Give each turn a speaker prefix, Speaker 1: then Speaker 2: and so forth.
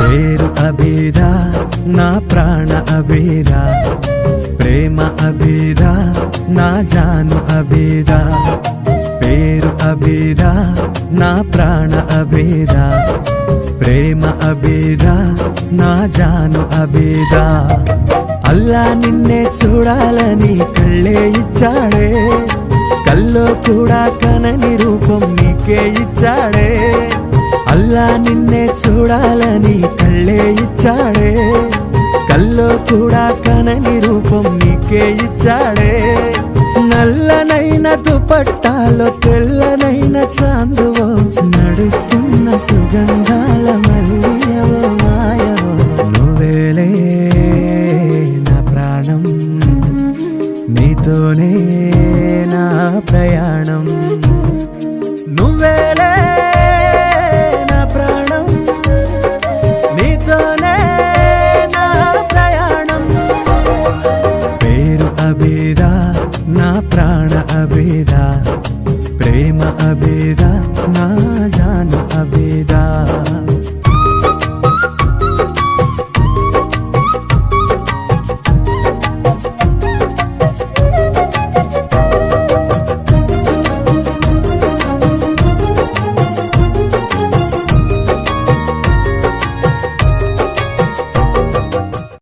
Speaker 1: పేరు అబీరా నా ప్రాణ అబీరా, ప్రేమ అబీరా నా జాను అబీరా. పేరు అబీరా నా ప్రాణ అబీరా, ప్రేమ అబీరా నా జాను అబీరా. అల్లా నిన్నే చూడాలని కళ్ళే ఇచ్చాడే, కల్లో కూడా కనని రూపం నీకే ఇచ్చాడే. అల్లా నిన్నే చూడాలని కళ్ళే ఇచ్చాడే, కల్లో కూడా కనని రూపం నీకే ఇచ్చాడే. నల్లనైన దుపట్టాలో తెల్లనైన చాందువో, నడుస్తున్న సుగంధాల మరి